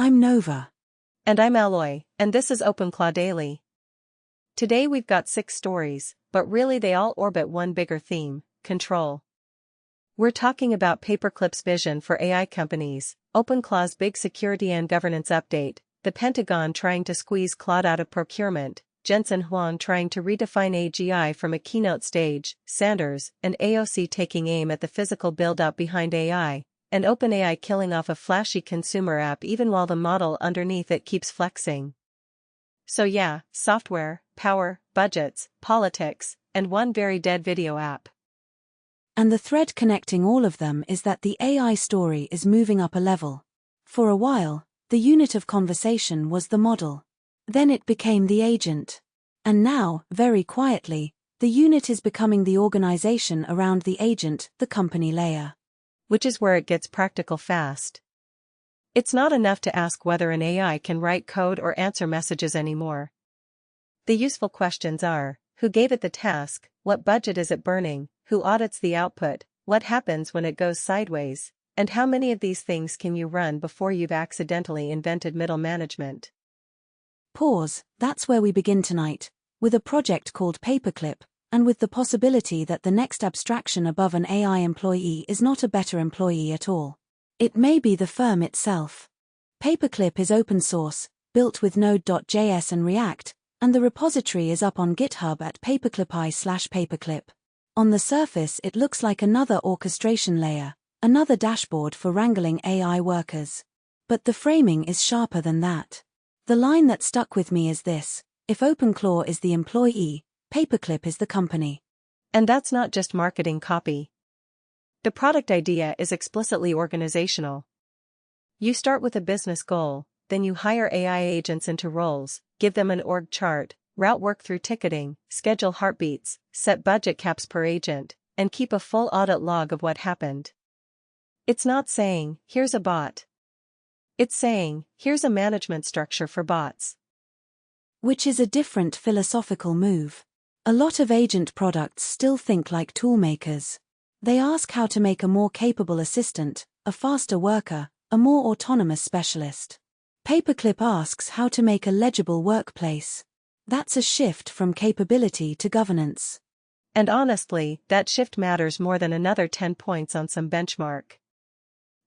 I'm Nova. And I'm Alloy, and this is OpenClaw Daily. Today we've got 6 stories, but really they all orbit one bigger theme: control. We're talking about Paperclip's vision for AI companies, OpenClaw's big security and governance update, the Pentagon trying to squeeze Claude out of procurement, Jensen Huang trying to redefine AGI from a keynote stage, Sanders and AOC taking aim at the physical build-up behind AI, and OpenAI killing off a flashy consumer app even while the model underneath it keeps flexing. So yeah, software, power, budgets, politics, and one very dead video app. And the thread connecting all of them is that the AI story is moving up a level. For a while, the unit of conversation was the model. Then it became the agent. And now, very quietly, the unit is becoming the organization around the agent, the company layer. Which is where it gets practical fast. It's not enough to ask whether an AI can write code or answer messages anymore. The useful questions are: who gave it the task, what budget is it burning, who audits the output, what happens when it goes sideways, and how many of these things can you run before you've accidentally invented middle management? Pause, that's where we begin tonight, with a project called Paperclip, and with the possibility that the next abstraction above an AI employee is not a better employee at all. It may be the firm itself. Paperclip is open source, built with Node.js and React, and the repository is up on GitHub at paperclip/paperclip. On the surface it looks like another orchestration layer, another dashboard for wrangling AI workers. But the framing is sharper than that. The line that stuck with me is this: if OpenClaw is the employee, Paperclip is the company. And that's not just marketing copy. The product idea is explicitly organizational. You start with a business goal, then you hire AI agents into roles, give them an org chart, route work through ticketing, schedule heartbeats, set budget caps per agent, and keep a full audit log of what happened. It's not saying, here's a bot. It's saying, here's a management structure for bots. Which is a different philosophical move. A lot of agent products still think like toolmakers. They ask how to make a more capable assistant, a faster worker, a more autonomous specialist. Paperclip asks how to make a legible workplace. That's a shift from capability to governance. And honestly, that shift matters more than another 10 points on some benchmark.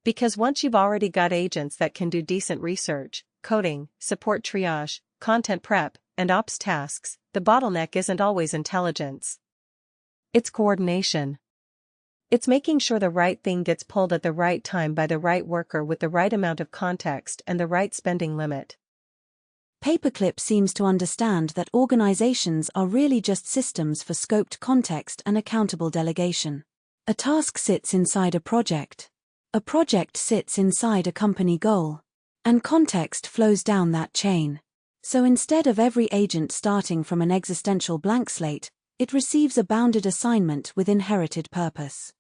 Because once you've already got agents that can do decent research, coding, support triage, content prep, and ops tasks, the bottleneck isn't always intelligence. It's coordination. It's making sure the right thing gets pulled at the right time by the right worker with the right amount of context and the right spending limit. Paperclip seems to understand that organizations are really just systems for scoped context and accountable delegation. A task sits inside a project. A project sits inside a company goal. And context flows down that chain. So instead of every agent starting from an existential blank slate, it receives a bounded assignment with inherited purpose.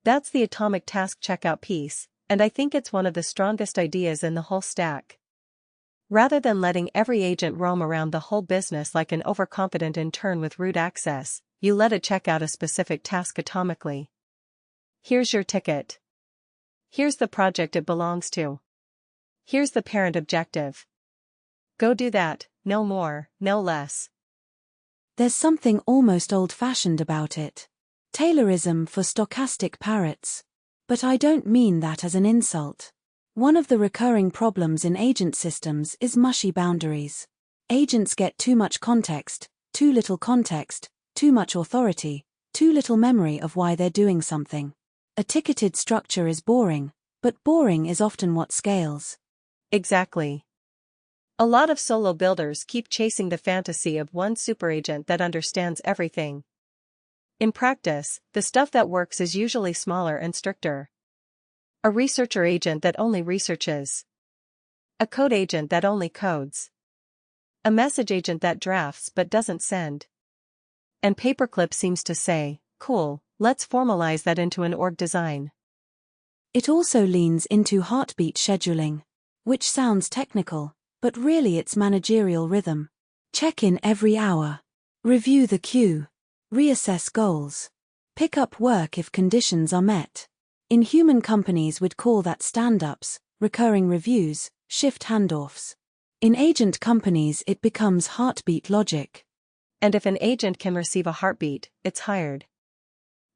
That's the atomic task checkout piece, and I think it's one of the strongest ideas in the whole stack. Rather than letting every agent roam around the whole business like an overconfident intern with root access, you let it check out a specific task atomically. Here's your ticket. Here's the project it belongs to. Here's the parent objective. Go do that, no more, no less. There's something almost old-fashioned about it. Taylorism for stochastic parrots. But I don't mean that as an insult. One of the recurring problems in agent systems is mushy boundaries. Agents get too much context, too little context, too much authority, too little memory of why they're doing something. A ticketed structure is boring, but boring is often what scales. Exactly. A lot of solo builders keep chasing the fantasy of one superagent that understands everything. In practice, the stuff that works is usually smaller and stricter. A researcher agent that only researches. A code agent that only codes. A message agent that drafts but doesn't send. And Paperclip seems to say, cool, let's formalize that into an org design. It also leans into heartbeat scheduling, which sounds technical, but really it's managerial rhythm. Check in every hour. Review the queue. Reassess goals. Pick up work if conditions are met. In human companies we'd call that stand-ups, recurring reviews, shift handoffs. In agent companies, it becomes heartbeat logic. And if an agent can receive a heartbeat, it's hired.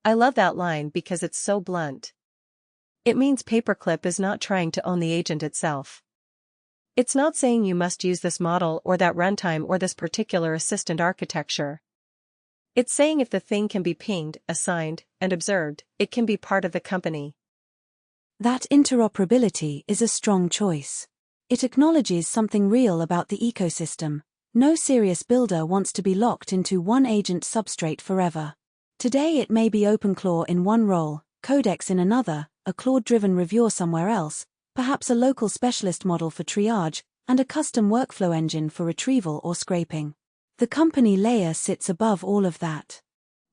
I love that line because it's so blunt. It means Paperclip is not trying to own the agent itself. It's not saying you must use this model or that runtime or this particular assistant architecture. It's saying if the thing can be pinged, assigned, and observed, it can be part of the company. That interoperability is a strong choice. It acknowledges something real about the ecosystem. No serious builder wants to be locked into one agent substrate forever. Today it may be OpenClaw in one role, Codex in another, a Claude-driven reviewer somewhere else, perhaps a local specialist model for triage, and a custom workflow engine for retrieval or scraping. The company layer sits above all of that.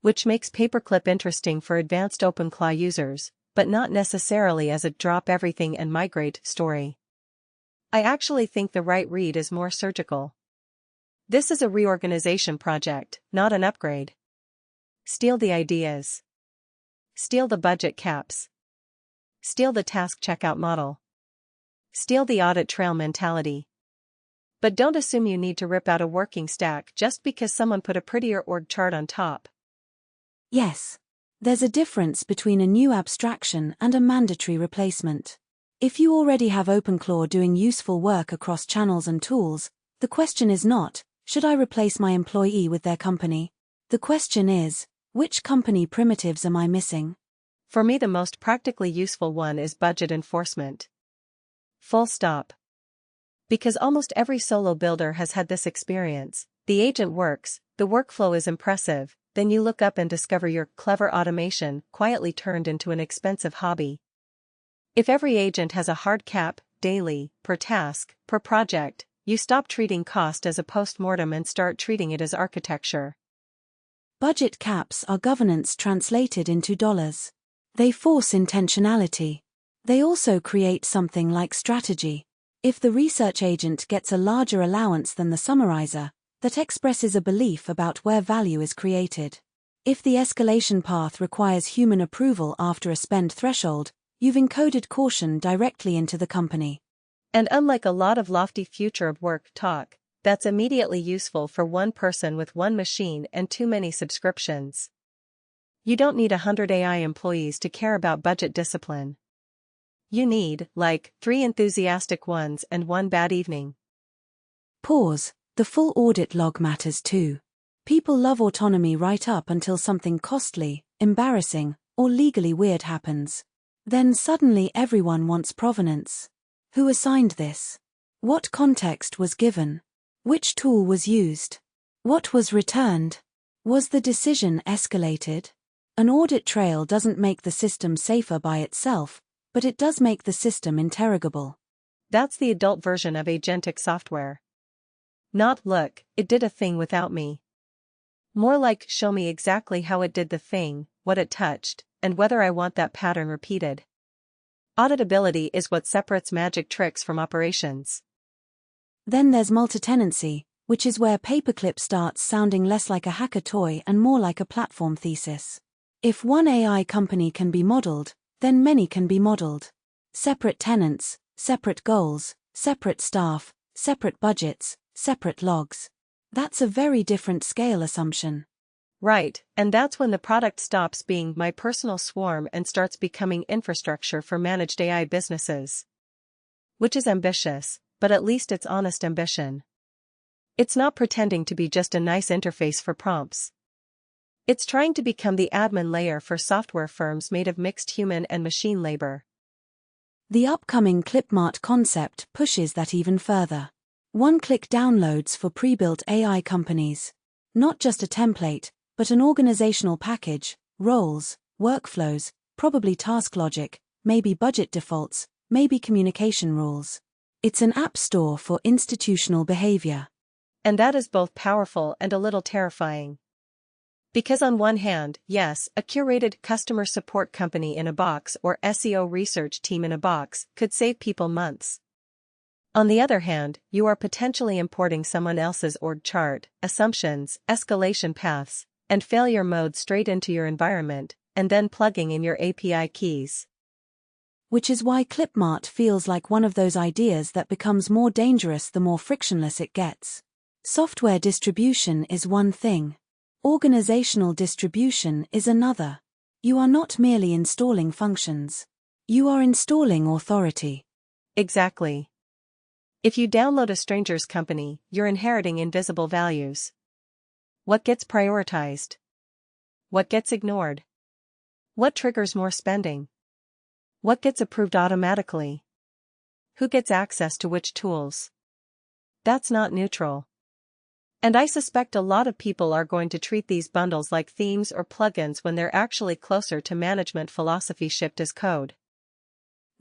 Which makes Paperclip interesting for advanced OpenClaw users, but not necessarily as a drop everything and migrate story. I actually think the right read is more surgical. This is a reorganization project, not an upgrade. Steal the ideas. Steal the budget caps. Steal the task checkout model. Steal the audit trail mentality. But don't assume you need to rip out a working stack just because someone put a prettier org chart on top. Yes. There's a difference between a new abstraction and a mandatory replacement. If you already have OpenClaw doing useful work across channels and tools, the question is not, should I replace my employee with their company? The question is, which company primitives am I missing? For me, the most practically useful one is budget enforcement. Full stop. Because almost every solo builder has had this experience. The agent works, the workflow is impressive, then you look up and discover your clever automation quietly turned into an expensive hobby. If every agent has a hard cap, daily, per task, per project, you stop treating cost as a post-mortem and start treating it as architecture. Budget caps are governance translated into dollars. They force intentionality. They also create something like strategy. If the research agent gets a larger allowance than the summarizer, that expresses a belief about where value is created. If the escalation path requires human approval after a spend threshold, you've encoded caution directly into the company. And unlike a lot of lofty future of work talk, that's immediately useful for one person with one machine and too many subscriptions. You don't need 100 AI employees to care about budget discipline. You need, like, 3 enthusiastic ones and 1 bad evening. Pause. The full audit log matters too. People love autonomy right up until something costly, embarrassing, or legally weird happens. Then suddenly everyone wants provenance. Who assigned this? What context was given? Which tool was used? What was returned? Was the decision escalated? An audit trail doesn't make the system safer by itself, but it does make the system interrogable. That's the adult version of agentic software. Not, look, it did a thing without me. More like, show me exactly how it did the thing, what it touched, and whether I want that pattern repeated. Auditability is what separates magic tricks from operations. Then there's multi-tenancy, which is where Paperclip starts sounding less like a hacker toy and more like a platform thesis. If one AI company can be modeled, then many can be modeled. Separate tenants, separate goals, separate staff, separate budgets, separate logs. That's a very different scale assumption. Right, and that's when the product stops being my personal swarm and starts becoming infrastructure for managed AI businesses. Which is ambitious, but at least it's honest ambition. It's not pretending to be just a nice interface for prompts. It's trying to become the admin layer for software firms made of mixed human and machine labor. The upcoming ClipMart concept pushes that even further. One-click downloads for pre-built AI companies. Not just a template, but an organizational package, roles, workflows, probably task logic, maybe budget defaults, maybe communication rules. It's an app store for institutional behavior. And that is both powerful and a little terrifying. Because on one hand, yes, a curated customer support company in a box or SEO research team in a box could save people months. On the other hand, you are potentially importing someone else's org chart, assumptions, escalation paths, and failure mode straight into your environment, and then plugging in your API keys. Which is why ClipMart feels like one of those ideas that becomes more dangerous the more frictionless it gets. Software distribution is one thing. Organizational distribution is another. You are not merely installing functions. You are installing authority. Exactly. If you download a stranger's company, you're inheriting invisible values. What gets prioritized? What gets ignored? What triggers more spending? What gets approved automatically? Who gets access to which tools? That's not neutral. And I suspect a lot of people are going to treat these bundles like themes or plugins when they're actually closer to management philosophy shipped as code.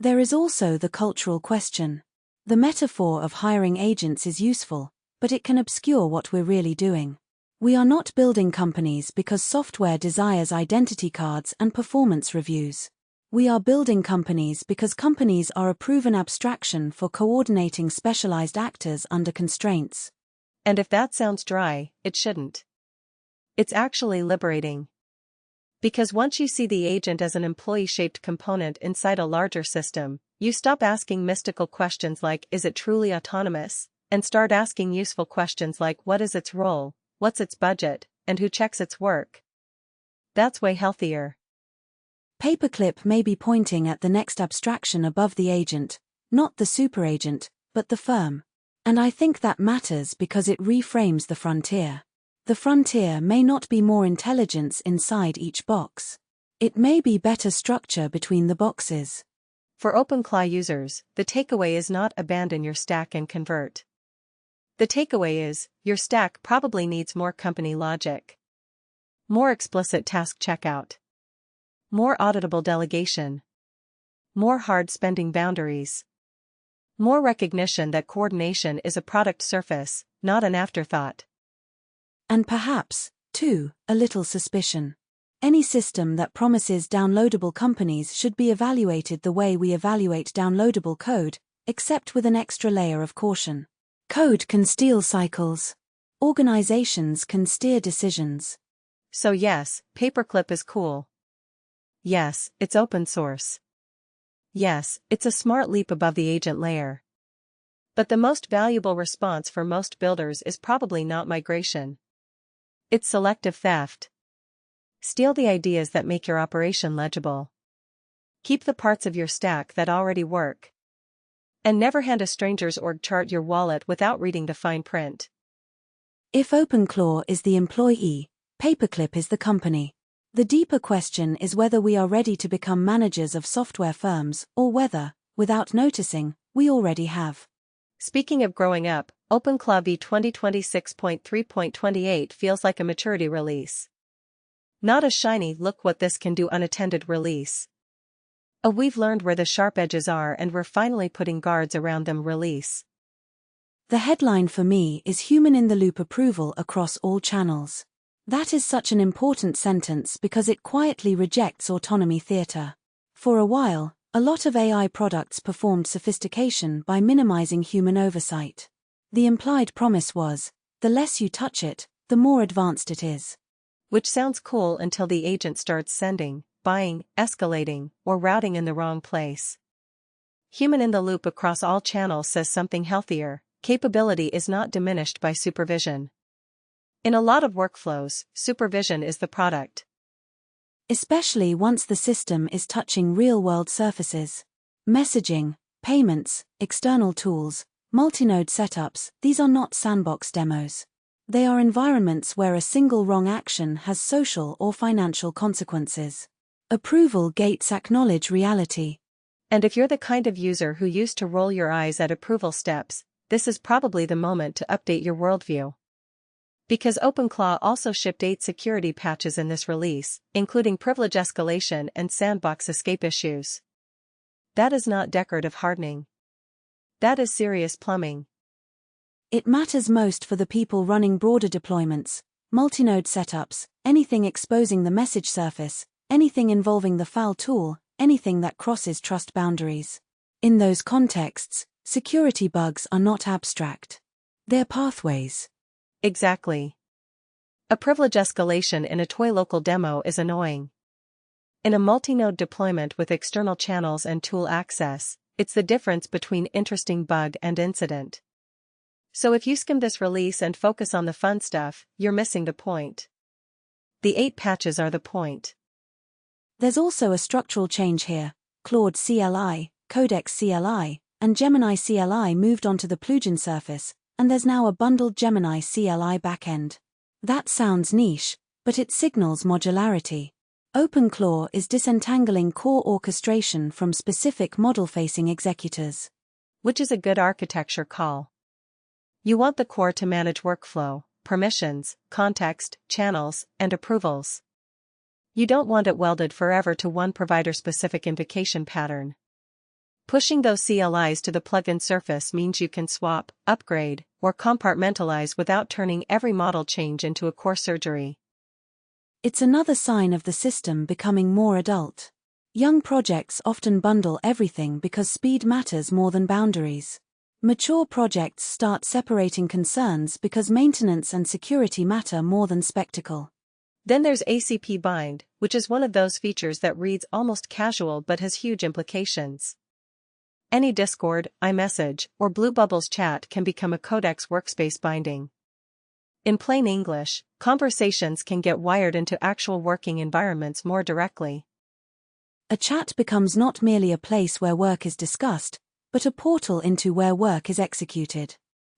There is also the cultural question. The metaphor of hiring agents is useful, but it can obscure what we're really doing. We are not building companies because software desires identity cards and performance reviews. We are building companies because companies are a proven abstraction for coordinating specialized actors under constraints. And if that sounds dry, it shouldn't. It's actually liberating. Because once you see the agent as an employee-shaped component inside a larger system, you stop asking mystical questions like, is it truly autonomous? And start asking useful questions like, what is its role, what's its budget, and who checks its work? That's way healthier. Paperclip may be pointing at the next abstraction above the agent, not the superagent, but the firm. And I think that matters because it reframes the frontier. The frontier may not be more intelligence inside each box. It may be better structure between the boxes. For OpenClaw users, the takeaway is not abandon your stack and convert. The takeaway is, your stack probably needs more company logic. More explicit task checkout. More auditable delegation. More hard spending boundaries. More recognition that coordination is a product surface, not an afterthought. And perhaps, too, a little suspicion. Any system that promises downloadable companies should be evaluated the way we evaluate downloadable code, except with an extra layer of caution. Code can steal cycles. Organizations can steer decisions. So yes, Paperclip is cool. Yes, it's open source. Yes, it's a smart leap above the agent layer. But the most valuable response for most builders is probably not migration. It's selective theft. Steal the ideas that make your operation legible. Keep the parts of your stack that already work. And never hand a stranger's org chart your wallet without reading the fine print. If OpenClaw is the employee, Paperclip is the company. The deeper question is whether we are ready to become managers of software firms, or whether, without noticing, we already have. Speaking of growing up, OpenClaw v 2026.3.28 feels like a maturity release. Not a shiny look what this can do unattended release. We've learned where the sharp edges are and we're finally putting guards around them release. The headline for me is human-in-the-loop approval across all channels. That is such an important sentence because it quietly rejects autonomy theater. For a while, a lot of AI products performed sophistication by minimizing human oversight. The implied promise was, the less you touch it, the more advanced it is. Which sounds cool until the agent starts sending, buying, escalating, or routing in the wrong place. Human in the loop across all channels says something healthier. Capability is not diminished by supervision. In a lot of workflows, supervision is the product. Especially once the system is touching real-world surfaces. Messaging, payments, external tools, multi-node setups, these are not sandbox demos. They are environments where a single wrong action has social or financial consequences. Approval gates acknowledge reality. And if you're the kind of user who used to roll your eyes at approval steps, this is probably the moment to update your worldview. Because OpenClaw also shipped 8 security patches in this release, including privilege escalation and sandbox escape issues. That is not decorative hardening. That is serious plumbing. It matters most for the people running broader deployments, multi-node setups, anything exposing the message surface, anything involving the FAL tool, anything that crosses trust boundaries. In those contexts, security bugs are not abstract. They're pathways. Exactly. A privilege escalation in a toy local demo is annoying. In a multi-node deployment with external channels and tool access, it's the difference between interesting bug and incident. So if you skim this release and focus on the fun stuff, you're missing the point. The 8 patches are the point. There's also a structural change here. Claude CLI, Codex CLI, and Gemini CLI moved onto the plugin surface, and there's now a bundled Gemini CLI backend. That sounds niche, but it signals modularity. OpenClaw is disentangling core orchestration from specific model-facing executors. Which is a good architecture call. You want the core to manage workflow, permissions, context, channels, and approvals. You don't want it welded forever to one provider-specific invocation pattern. Pushing those CLIs to the plugin surface means you can swap, upgrade, or compartmentalize without turning every model change into a core surgery. It's another sign of the system becoming more adult. Young projects often bundle everything because speed matters more than boundaries. Mature projects start separating concerns because maintenance and security matter more than spectacle. Then there's ACP bind, which is one of those features that reads almost casual but has huge implications. Any Discord, iMessage, or Blue Bubbles chat can become a Codex workspace binding. In plain English, conversations can get wired into actual working environments more directly. A chat becomes not merely a place where work is discussed, but a portal into where work is executed.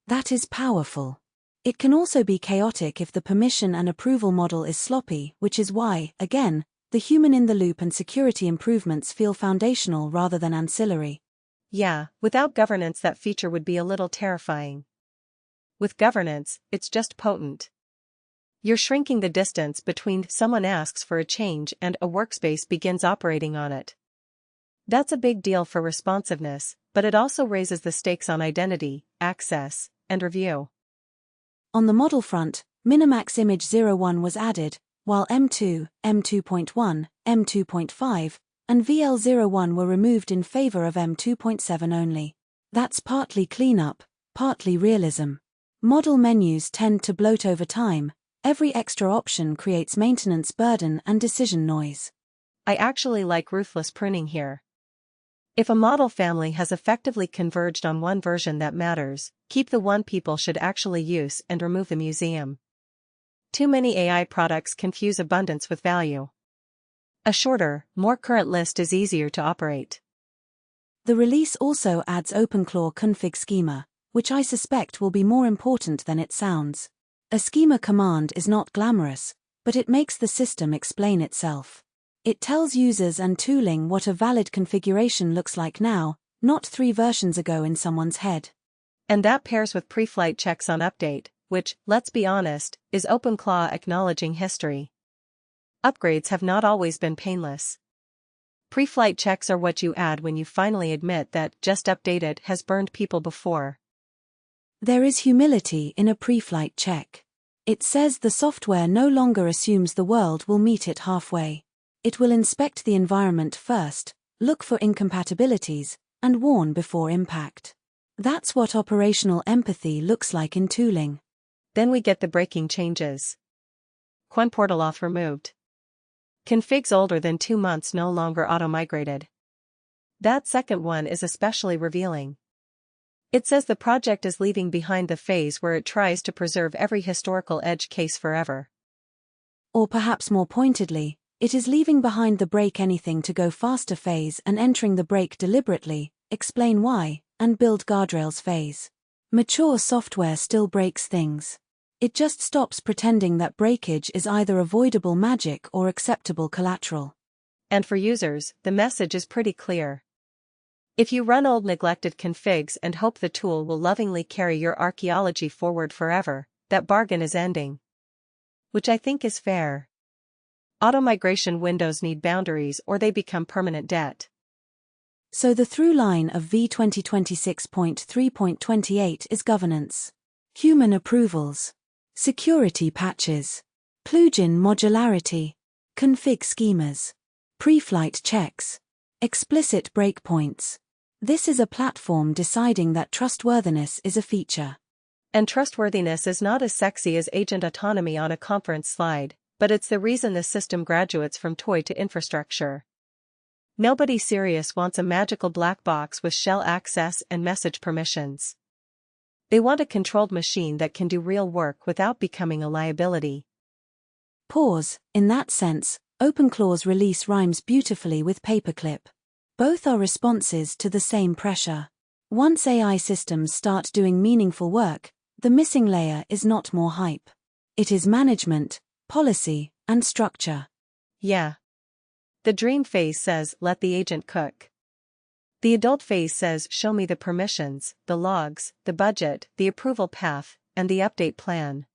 That is powerful. It can also be chaotic if the permission and approval model is sloppy, which is why, again, the human-in-the-loop and security improvements feel foundational rather than ancillary. Yeah, without governance that feature would be a little terrifying. With governance, it's just potent. You're shrinking the distance between someone asks for a change and a workspace begins operating on it. That's a big deal for responsiveness, but it also raises the stakes on identity, access, and review. On the model front, Minimax Image 01 was added, while M2, M2.1, M2.5, and VL01 were removed in favor of M2.7 only. That's partly cleanup, partly realism. Model menus tend to bloat over time. Every extra option creates maintenance burden and decision noise. I actually like ruthless pruning here. If a model family has effectively converged on one version that matters, keep the one people should actually use and remove the museum. Too many AI products confuse abundance with value. A shorter, more current list is easier to operate. The release also adds OpenClaw config schema, which I suspect will be more important than it sounds. A schema command is not glamorous, but it makes the system explain itself. It tells users and tooling what a valid configuration looks like now, not 3 versions ago in someone's head. And that pairs with pre-flight checks on update, which, let's be honest, is OpenClaw acknowledging history. Upgrades have not always been painless. Pre-flight checks are what you add when you finally admit that just update it has burned people before. There is humility in a pre-flight check. It says the software no longer assumes the world will meet it halfway. It will inspect the environment first, look for incompatibilities, and warn before impact. That's what operational empathy looks like in tooling. Then we get the breaking changes. Quen portal auth removed. Configs older than 2 months no longer auto-migrated. That second one is especially revealing. It says the project is leaving behind the phase where it tries to preserve every historical edge case forever. Or perhaps more pointedly, it is leaving behind the break anything to go faster phase and entering the break deliberately, explain why, and build guardrails phase. Mature software still breaks things. It just stops pretending that breakage is either avoidable magic or acceptable collateral. And for users, the message is pretty clear. If you run old neglected configs and hope the tool will lovingly carry your archaeology forward forever, that bargain is ending. Which I think is fair. Auto-migration windows need boundaries or they become permanent debt. So the through line of v2026.3.28 is governance. Human approvals. Security patches. Plugin modularity. Config schemas. Pre-flight checks. Explicit breakpoints. This is a platform deciding that trustworthiness is a feature. And trustworthiness is not as sexy as agent autonomy on a conference slide, but it's the reason this system graduates from toy to infrastructure. Nobody serious wants a magical black box with shell access and message permissions. They want a controlled machine that can do real work without becoming a liability. Pause. In that sense, OpenClaw's release rhymes beautifully with Paperclip. Both are responses to the same pressure. Once AI systems start doing meaningful work, the missing layer is not more hype. It is management, policy, and structure. Yeah. The dream phase says, let the agent cook. The adult phase says, show me the permissions, the logs, the budget, the approval path, and the update plan.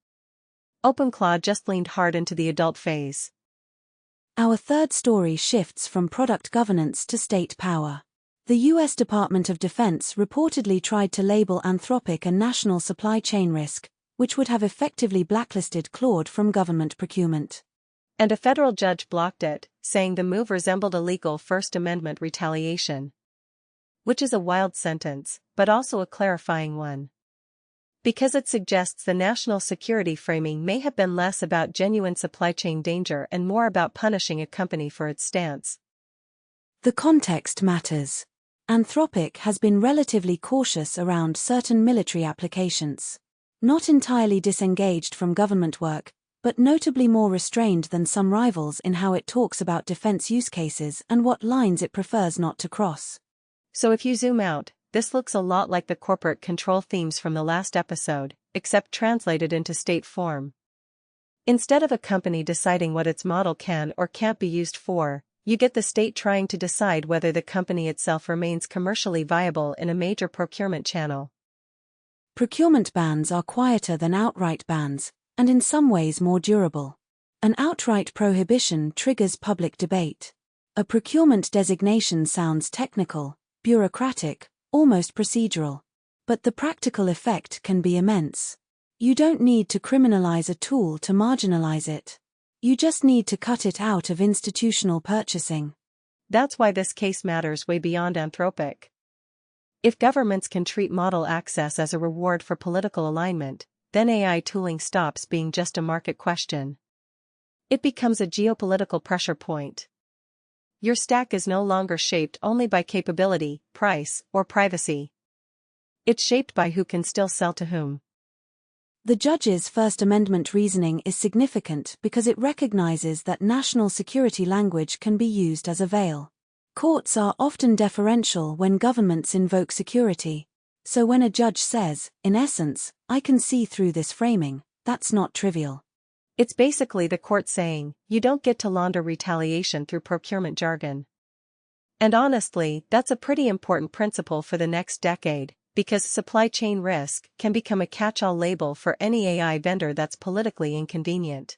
OpenClaw just leaned hard into the adult phase. Our third story shifts from product governance to state power. The U.S. Department of Defense reportedly tried to label Anthropic a national supply chain risk, which would have effectively blacklisted Claude from government procurement. And a federal judge blocked it, saying the move resembled illegal First Amendment retaliation. Which is a wild sentence, but also a clarifying one. Because it suggests the national security framing may have been less about genuine supply chain danger and more about punishing a company for its stance. The context matters. Anthropic has been relatively cautious around certain military applications. Not entirely disengaged from government work, but notably more restrained than some rivals in how it talks about defense use cases and what lines it prefers not to cross. So if you zoom out, this looks a lot like the corporate control themes from the last episode, except translated into state form. Instead of a company deciding what its model can or can't be used for, you get the state trying to decide whether the company itself remains commercially viable in a major procurement channel. Procurement bans are quieter than outright bans, and in some ways more durable. An outright prohibition triggers public debate. A procurement designation sounds technical, bureaucratic, almost procedural. But the practical effect can be immense. You don't need to criminalize a tool to marginalize it. You just need to cut it out of institutional purchasing. That's why this case matters way beyond Anthropic. If governments can treat model access as a reward for political alignment, then AI tooling stops being just a market question. It becomes a geopolitical pressure point. Your stack is no longer shaped only by capability, price, or privacy. It's shaped by who can still sell to whom. The judge's First Amendment reasoning is significant because it recognizes that national security language can be used as a veil. Courts are often deferential when governments invoke security. So when a judge says, in essence, I can see through this framing, that's not trivial. It's basically the court saying, you don't get to launder retaliation through procurement jargon. And honestly, that's a pretty important principle for the next decade, because supply chain risk can become a catch-all label for any AI vendor that's politically inconvenient.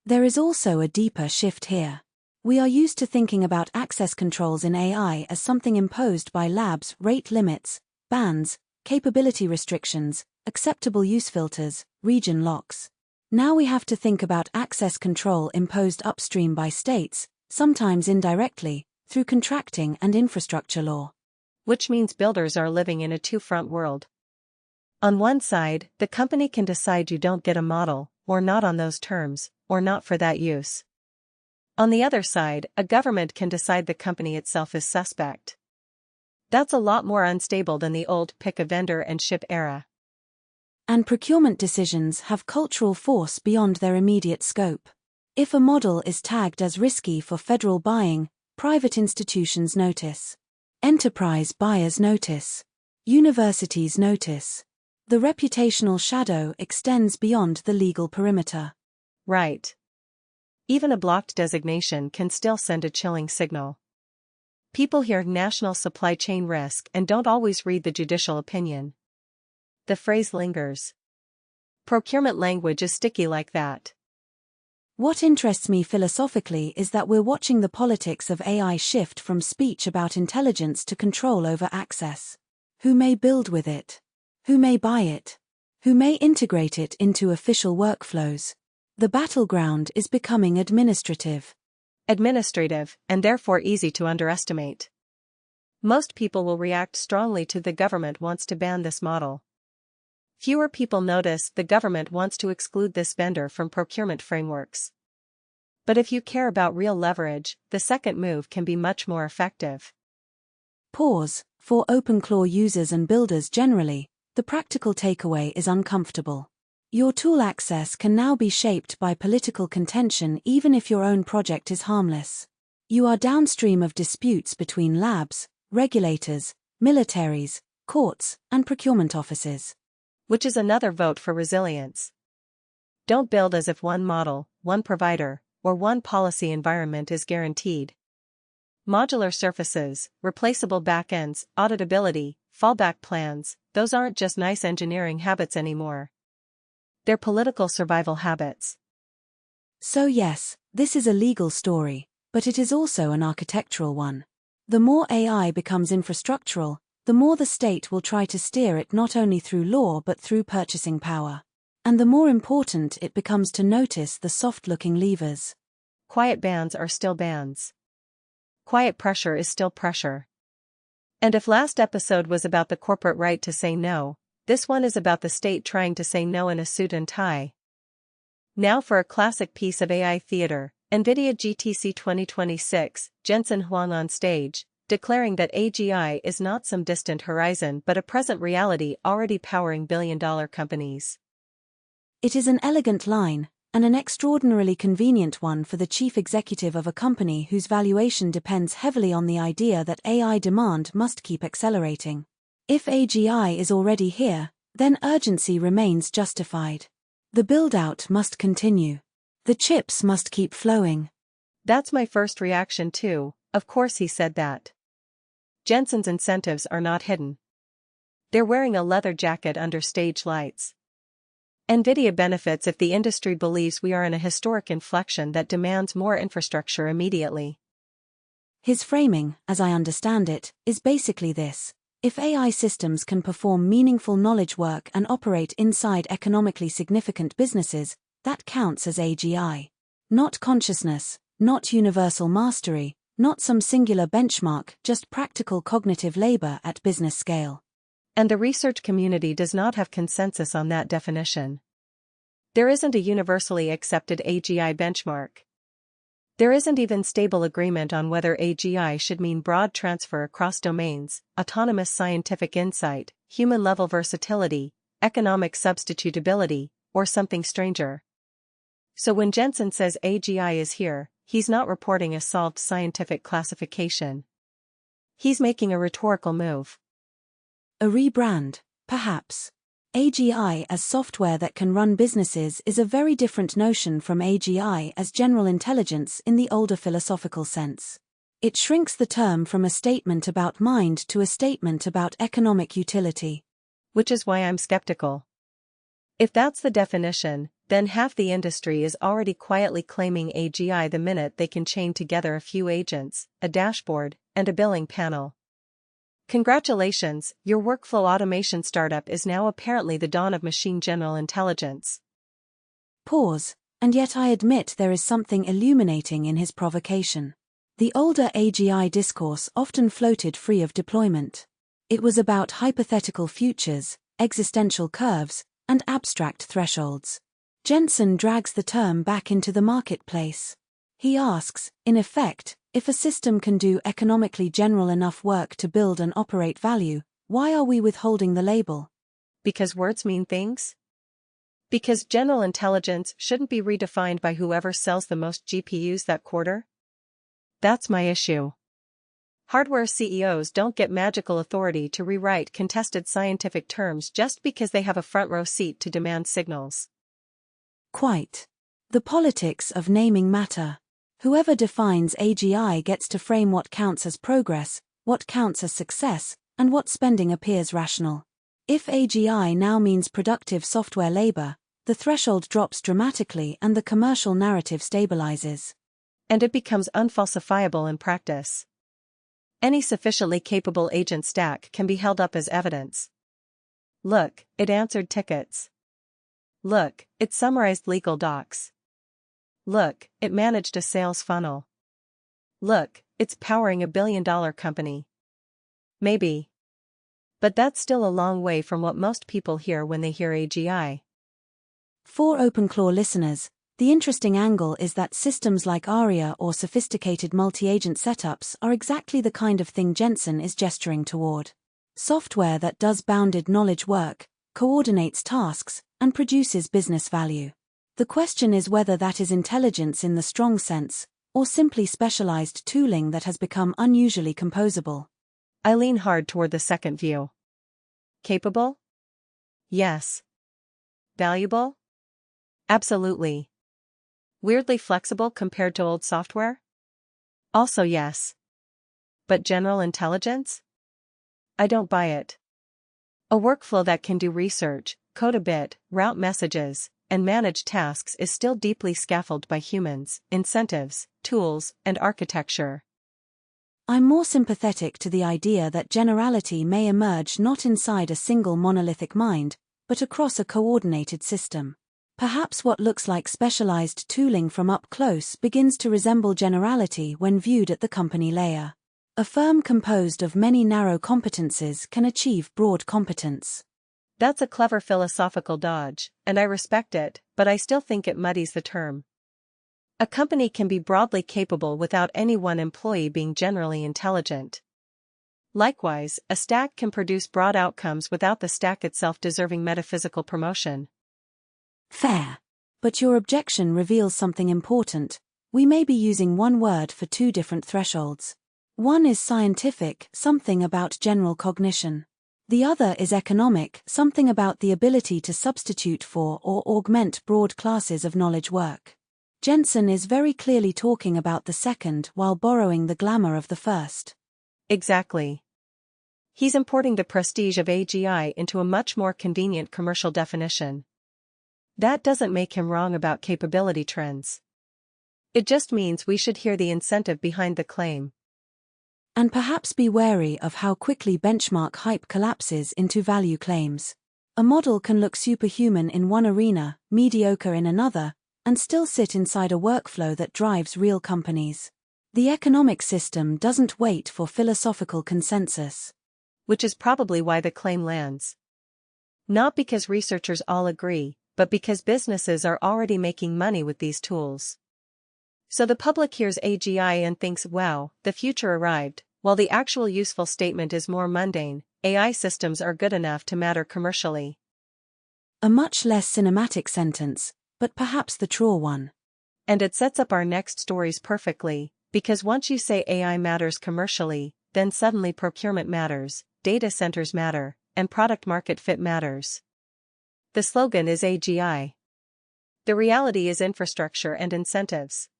There is also a deeper shift here. We are used to thinking about access controls in AI as something imposed by labs, rate limits, bans, capability restrictions, acceptable use filters, region locks. Now we have to think about access control imposed upstream by states, sometimes indirectly, through contracting and infrastructure law. Which means builders are living in a two-front world. On one side, the company can decide you don't get a model, or not on those terms, or not for that use. On the other side, a government can decide the company itself is suspect. That's a lot more unstable than the old pick a vendor and ship era. And procurement decisions have cultural force beyond their immediate scope. If a model is tagged as risky for federal buying, private institutions notice. Enterprise buyers notice. Universities notice. The reputational shadow extends beyond the legal perimeter. Right. Even a blocked designation can still send a chilling signal. People hear national supply chain risk and don't always read the judicial opinion. The phrase lingers. Procurement language is sticky like that. What interests me philosophically is that we're watching the politics of AI shift from speech about intelligence to control over access. Who may build with it? Who may buy it? Who may integrate it into official workflows? The battleground is becoming administrative. Administrative, and therefore easy to underestimate. Most people will react strongly to the government wants to ban this model. Fewer people notice the government wants to exclude this vendor from procurement frameworks. But if you care about real leverage, the second move can be much more effective. Pause. For OpenClaw users and builders generally, the practical takeaway is uncomfortable. Your tool access can now be shaped by political contention even if your own project is harmless. You are downstream of disputes between labs, regulators, militaries, courts, and procurement offices. Which is another vote for resilience. Don't build as if one model, one provider, or one policy environment is guaranteed. Modular surfaces, replaceable backends, auditability, fallback plans, those aren't just nice engineering habits anymore. They're political survival habits. So yes, this is a legal story, but it is also an architectural one. The more AI becomes infrastructural, the more the state will try to steer it not only through law but through purchasing power. And the more important it becomes to notice the soft-looking levers. Quiet bans are still bans. Quiet pressure is still pressure. And if last episode was about the corporate right to say no, this one is about the state trying to say no in a suit and tie. Now for a classic piece of AI theater, NVIDIA GTC 2026, Jensen Huang on stage, declaring that AGI is not some distant horizon but a present reality already powering billion-dollar companies. It is an elegant line, and an extraordinarily convenient one for the chief executive of a company whose valuation depends heavily on the idea that AI demand must keep accelerating. If AGI is already here, then urgency remains justified. The build-out must continue. The chips must keep flowing. That's my first reaction too. Of course he said that. Jensen's incentives are not hidden. They're wearing a leather jacket under stage lights. NVIDIA benefits if the industry believes we are in a historic inflection that demands more infrastructure immediately. His framing, as I understand it, is basically this. If AI systems can perform meaningful knowledge work and operate inside economically significant businesses, that counts as AGI. Not consciousness, not universal mastery, not some singular benchmark, just practical cognitive labor at business scale. And the research community does not have consensus on that definition. There isn't a universally accepted AGI benchmark. There isn't even stable agreement on whether AGI should mean broad transfer across domains, autonomous scientific insight, human-level versatility, economic substitutability, or something stranger. So when Jensen says AGI is here, he's not reporting a solved scientific classification. He's making a rhetorical move. A rebrand, perhaps. AGI as software that can run businesses is a very different notion from AGI as general intelligence in the older philosophical sense. It shrinks the term from a statement about mind to a statement about economic utility. Which is why I'm skeptical. If that's the definition, then half the industry is already quietly claiming AGI the minute they can chain together a few agents, a dashboard, and a billing panel. Congratulations, your workflow automation startup is now apparently the dawn of machine general intelligence. Pause, and yet I admit there is something illuminating in his provocation. The older AGI discourse often floated free of deployment. It was about hypothetical futures, existential curves, and abstract thresholds. Jensen drags the term back into the marketplace. He asks, in effect, if a system can do economically general enough work to build and operate value, why are we withholding the label? Because words mean things? Because general intelligence shouldn't be redefined by whoever sells the most GPUs that quarter? That's my issue. Hardware CEOs don't get magical authority to rewrite contested scientific terms just because they have a front-row seat to demand signals. Quite. The politics of naming matter. Whoever defines AGI gets to frame what counts as progress, what counts as success, and what spending appears rational. If AGI now means productive software labor, the threshold drops dramatically and the commercial narrative stabilizes. And it becomes unfalsifiable in practice. Any sufficiently capable agent stack can be held up as evidence. Look, it answered tickets. Look, it summarized legal docs. Look, it managed a sales funnel. Look, it's powering a billion-dollar company. Maybe. But that's still a long way from what most people hear when they hear AGI. For OpenClaw listeners, The interesting angle is that systems like ARIA or sophisticated multi-agent setups are exactly the kind of thing Jensen is gesturing toward. Software that does bounded knowledge work, coordinates tasks, and produces business value. The question is whether that is intelligence in the strong sense, or simply specialized tooling that has become unusually composable. I lean hard toward the second view. Capable? Yes. Valuable? Absolutely. Weirdly flexible compared to old software? Also yes. But general intelligence? I don't buy it. A workflow that can do research, code a bit, route messages, and manage tasks is still deeply scaffolded by humans, incentives, tools, and architecture. I'm more sympathetic to the idea that generality may emerge not inside a single monolithic mind, but across a coordinated system. Perhaps what looks like specialized tooling from up close begins to resemble generality when viewed at the company layer. A firm composed of many narrow competencies can achieve broad competence. That's a clever philosophical dodge, and I respect it, but I still think it muddies the term. A company can be broadly capable without any one employee being generally intelligent. Likewise, a stack can produce broad outcomes without the stack itself deserving metaphysical promotion. Fair. But your objection reveals something important. We may be using one word for two different thresholds. One is scientific, something about general cognition. The other is economic, something about the ability to substitute for or augment broad classes of knowledge work. Jensen is very clearly talking about the second while borrowing the glamour of the first. Exactly. He's importing the prestige of AGI into a much more convenient commercial definition. That doesn't make him wrong about capability trends. It just means we should hear the incentive behind the claim. And perhaps be wary of how quickly benchmark hype collapses into value claims. A model can look superhuman in one arena, mediocre in another, and still sit inside a workflow that drives real companies. The economic system doesn't wait for philosophical consensus. Which is probably why the claim lands. Not because researchers all agree, but because businesses are already making money with these tools. So the public hears AGI and thinks, wow, the future arrived, while the actual useful statement is more mundane: AI systems are good enough to matter commercially. A much less cinematic sentence, but perhaps the truer one. And it sets up our next stories perfectly, because once you say AI matters commercially, then suddenly procurement matters, data centers matter, and product market fit matters. The slogan is AGI. The reality is infrastructure and incentives.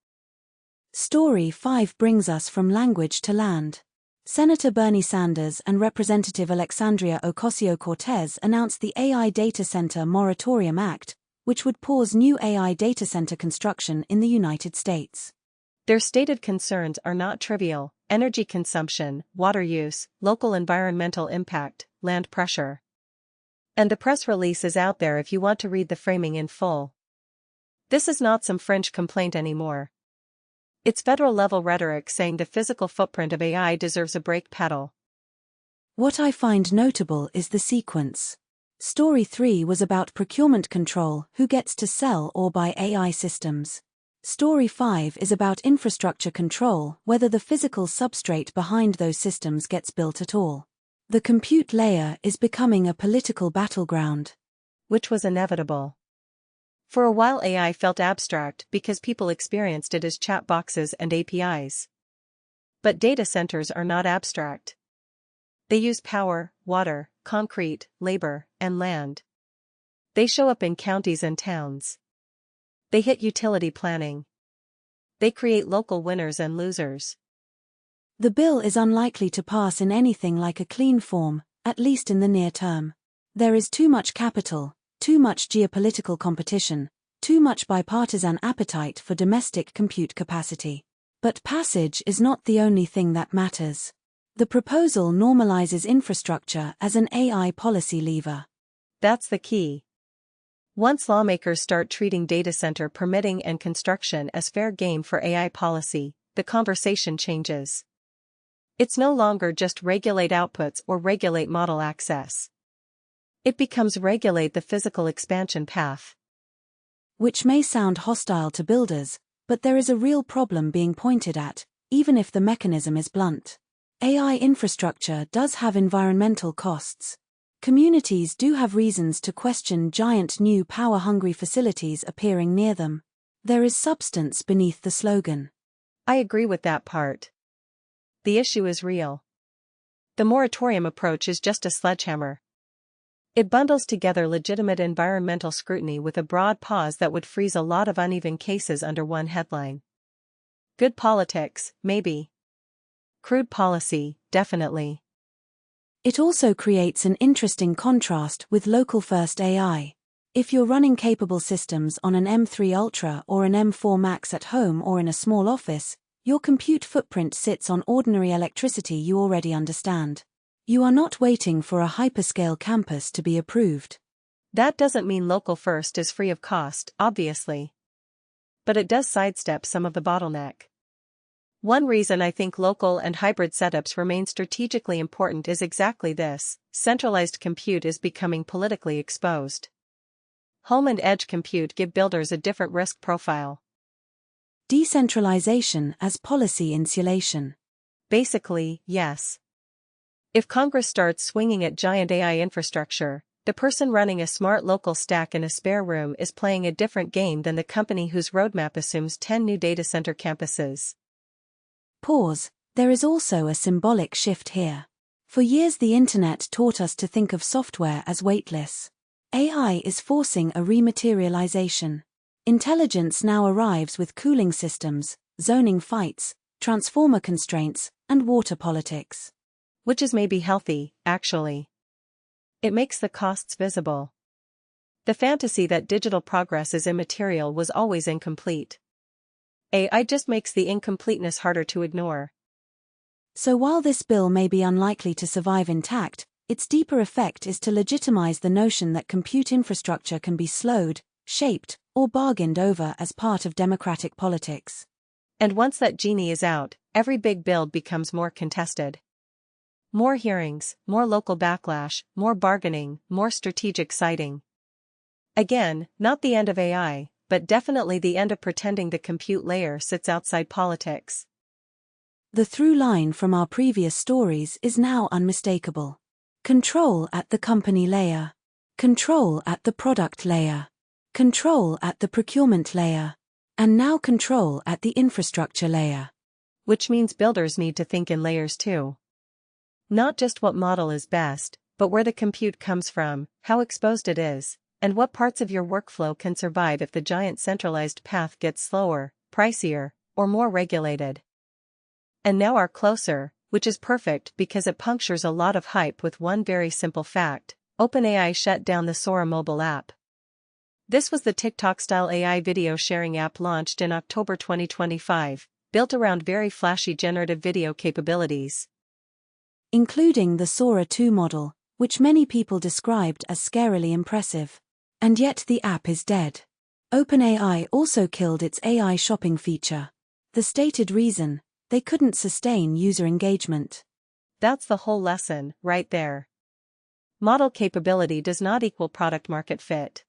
Story 5 brings us from language to land. Senator Bernie Sanders and Representative Alexandria Ocasio-Cortez announced the AI Data Center Moratorium Act, which would pause new AI data center construction in the United States. Their stated concerns are not trivial: energy consumption, water use, local environmental impact, land pressure. And the press release is out there if you want to read the framing in full. This is not some fringe complaint anymore. It's federal-level rhetoric saying the physical footprint of AI deserves a brake pedal. What I find notable is the sequence. Story 3 was about procurement control, who gets to sell or buy AI systems. Story 5 is about infrastructure control, whether the physical substrate behind those systems gets built at all. The compute layer is becoming a political battleground. Which was inevitable. For a while AI felt abstract because people experienced it as chat boxes and APIs. But data centers are not abstract. They use power, water, concrete, labor, and land. They show up in counties and towns. They hit utility planning. They create local winners and losers. The bill is unlikely to pass in anything like a clean form, at least in the near term. There is too much capital, too much geopolitical competition, too much bipartisan appetite for domestic compute capacity. But passage is not the only thing that matters. The proposal normalizes infrastructure as an AI policy lever. That's the key. Once lawmakers start treating data center permitting and construction as fair game for AI policy, the conversation changes. It's no longer just regulate outputs or regulate model access. It becomes regulate the physical expansion path. which may sound hostile to builders, but there is a real problem being pointed at, even if the mechanism is blunt. AI infrastructure does have environmental costs. Communities do have reasons to question giant new power-hungry facilities appearing near them. There is substance beneath the slogan. I agree with that part. The issue is real. The moratorium approach is just a sledgehammer. It bundles together legitimate environmental scrutiny with a broad pause that would freeze a lot of uneven cases under one headline. Good politics, maybe. Crude policy, definitely. It also creates an interesting contrast with local-first AI. If you're running capable systems on an M3 Ultra or an M4 Max at home or in a small office, your compute footprint sits on ordinary electricity you already understand. You are not waiting for a hyperscale campus to be approved. That doesn't mean local first is free of cost, obviously. But it does sidestep some of the bottleneck. One reason I think local and hybrid setups remain strategically important is exactly this: centralized compute is becoming politically exposed. Home and edge compute give builders a different risk profile. Decentralization as policy insulation. Basically, yes. If Congress starts swinging at giant AI infrastructure, the person running a smart local stack in a spare room is playing a different game than the company whose roadmap assumes 10 new data center campuses. Pause. There is also a symbolic shift here. For years the internet taught us to think of software as weightless. AI is forcing a rematerialization. Intelligence now arrives with cooling systems, zoning fights, transformer constraints, and water politics. Which is maybe healthy, actually. It makes the costs visible. The fantasy that digital progress is immaterial was always incomplete. AI just makes the incompleteness harder to ignore. So while this bill may be unlikely to survive intact, its deeper effect is to legitimize the notion that compute infrastructure can be slowed, shaped, or bargained over as part of democratic politics. And once that genie is out, every big build becomes more contested. More hearings, more local backlash, more bargaining, more strategic citing. Again, not the end of AI, but definitely the end of pretending the compute layer sits outside politics. The through line from our previous stories is now unmistakable. Control at the company layer. Control at the product layer. Control at the procurement layer. And now control at the infrastructure layer. Which means builders need to think in layers too. Not just what model is best, but where the compute comes from, how exposed it is, and what parts of your workflow can survive if the giant centralized path gets slower, pricier, or more regulated. And now our closer, which is perfect because it punctures a lot of hype with one very simple fact: OpenAI shut down the Sora mobile app. This was the TikTok-style AI video sharing app launched in October 2025, built around very flashy generative video capabilities, including the Sora 2 model, which many people described as scarily impressive. And yet the app is dead. OpenAI also killed its AI shopping feature. The stated reason: they couldn't sustain user engagement. That's the whole lesson, right there. Model capability does not equal product market fit.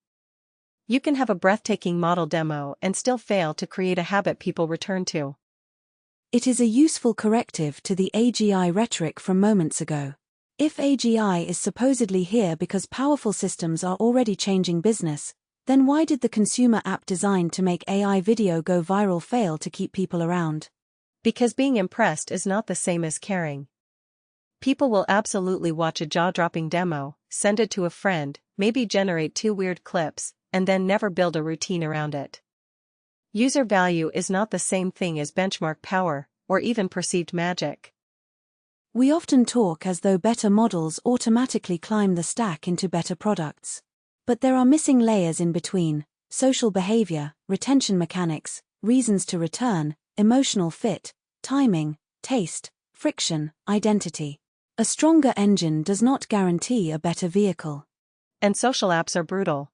You can have a breathtaking model demo and still fail to create a habit people return to. It is a useful corrective to the AGI rhetoric from moments ago. If AGI is supposedly here because powerful systems are already changing business, then why did the consumer app designed to make AI video go viral fail to keep people around? Because being impressed is not the same as caring. People will absolutely watch a jaw-dropping demo, send it to a friend, maybe generate 2 weird clips, and then never build a routine around it. User value is not the same thing as benchmark power, or even perceived magic. We often talk as though better models automatically climb the stack into better products. But there are missing layers in between: social behavior, retention mechanics, reasons to return, emotional fit, timing, taste, friction, identity. A stronger engine does not guarantee a better vehicle. And social apps are brutal.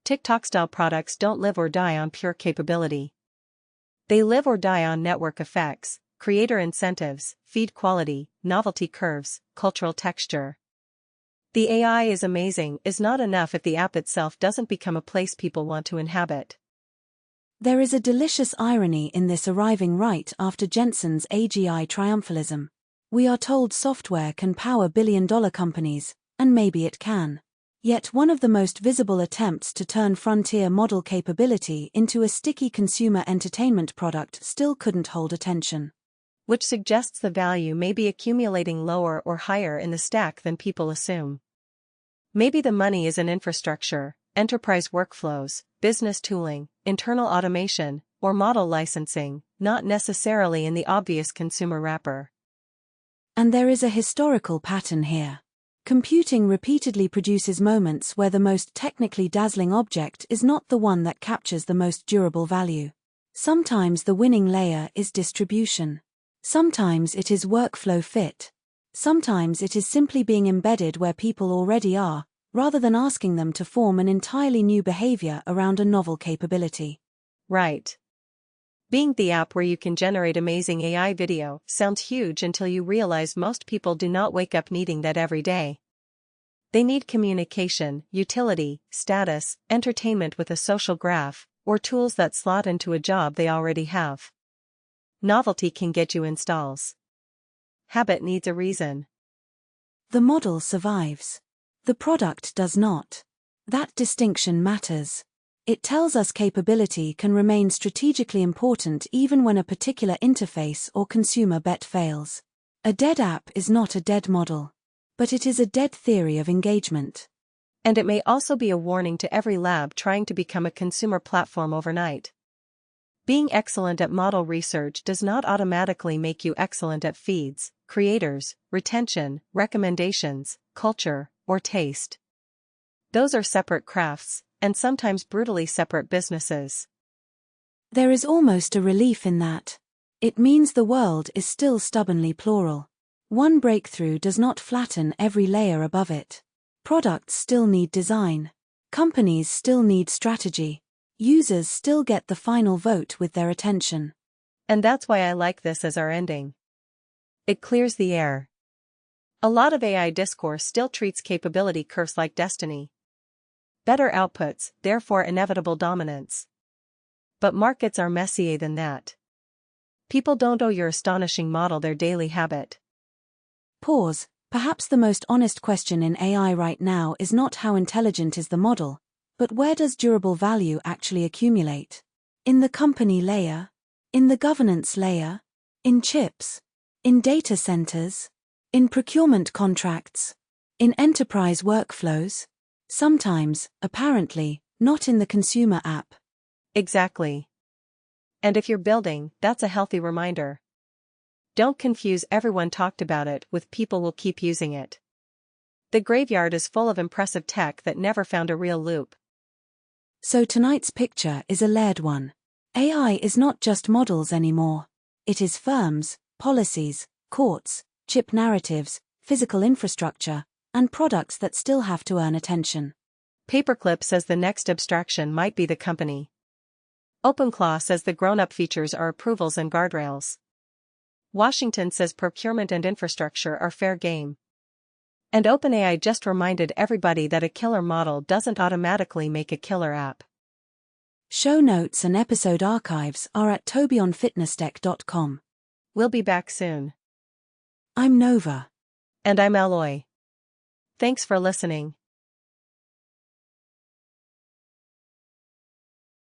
TikTok-style products don't live or die on pure capability. They live or die on network effects, creator incentives, feed quality, novelty curves, cultural texture. The AI is amazing is not enough if the app itself doesn't become a place people want to inhabit. There is a delicious irony in this arriving right after Jensen's AGI triumphalism. We are told software can power billion-dollar companies, and maybe it can. Yet one of the most visible attempts to turn frontier model capability into a sticky consumer entertainment product still couldn't hold attention. Which suggests the value may be accumulating lower or higher in the stack than people assume. Maybe the money is in infrastructure, enterprise workflows, business tooling, internal automation, or model licensing, not necessarily in the obvious consumer wrapper. And there is a historical pattern here. Computing repeatedly produces moments where the most technically dazzling object is not the one that captures the most durable value. Sometimes the winning layer is distribution. Sometimes it is workflow fit. Sometimes it is simply being embedded where people already are, rather than asking them to form an entirely new behavior around a novel capability. Right. Being the app where you can generate amazing AI video sounds huge until you realize most people do not wake up needing that every day. They need communication, utility, status, entertainment with a social graph, or tools that slot into a job they already have. Novelty can get you installs. Habit needs a reason. The model survives. The product does not. That distinction matters. It tells us capability can remain strategically important even when a particular interface or consumer bet fails. A dead app is not a dead model. But it is a dead theory of engagement. And it may also be a warning to every lab trying to become a consumer platform overnight. Being excellent at model research does not automatically make you excellent at feeds, creators, retention, recommendations, culture, or taste. Those are separate crafts, and sometimes brutally separate businesses. There is almost a relief in that. It means the world is still stubbornly plural. One breakthrough does not flatten every layer above it. Products still need design. Companies still need strategy. Users still get the final vote with their attention. And that's why I like this as our ending. It clears the air. A lot of AI discourse still treats capability curves like destiny. Better outputs, therefore inevitable dominance. But markets are messier than that. People don't owe your astonishing model their daily habit. Pause. Perhaps the most honest question in AI right now is not how intelligent is the model, but where does durable value actually accumulate? In the company layer? In the governance layer? In chips? In data centers? In procurement contracts? In enterprise workflows? Sometimes, apparently, not in the consumer app. Exactly. And if you're building, that's a healthy reminder. Don't confuse everyone talked about it with people will keep using it. The graveyard is full of impressive tech that never found a real loop. So tonight's picture is a layered one. AI is not just models anymore. It is firms, policies, courts, chip narratives, physical infrastructure, and products that still have to earn attention. Paperclip says the next abstraction might be the company. OpenClaw says the grown-up features are approvals and guardrails. Washington says procurement and infrastructure are fair game. And OpenAI just reminded everybody that a killer model doesn't automatically make a killer app. Show notes and episode archives are at tobionfitnessdeck.com. We'll be back soon. I'm Nova. And I'm Alloy. Thanks for listening.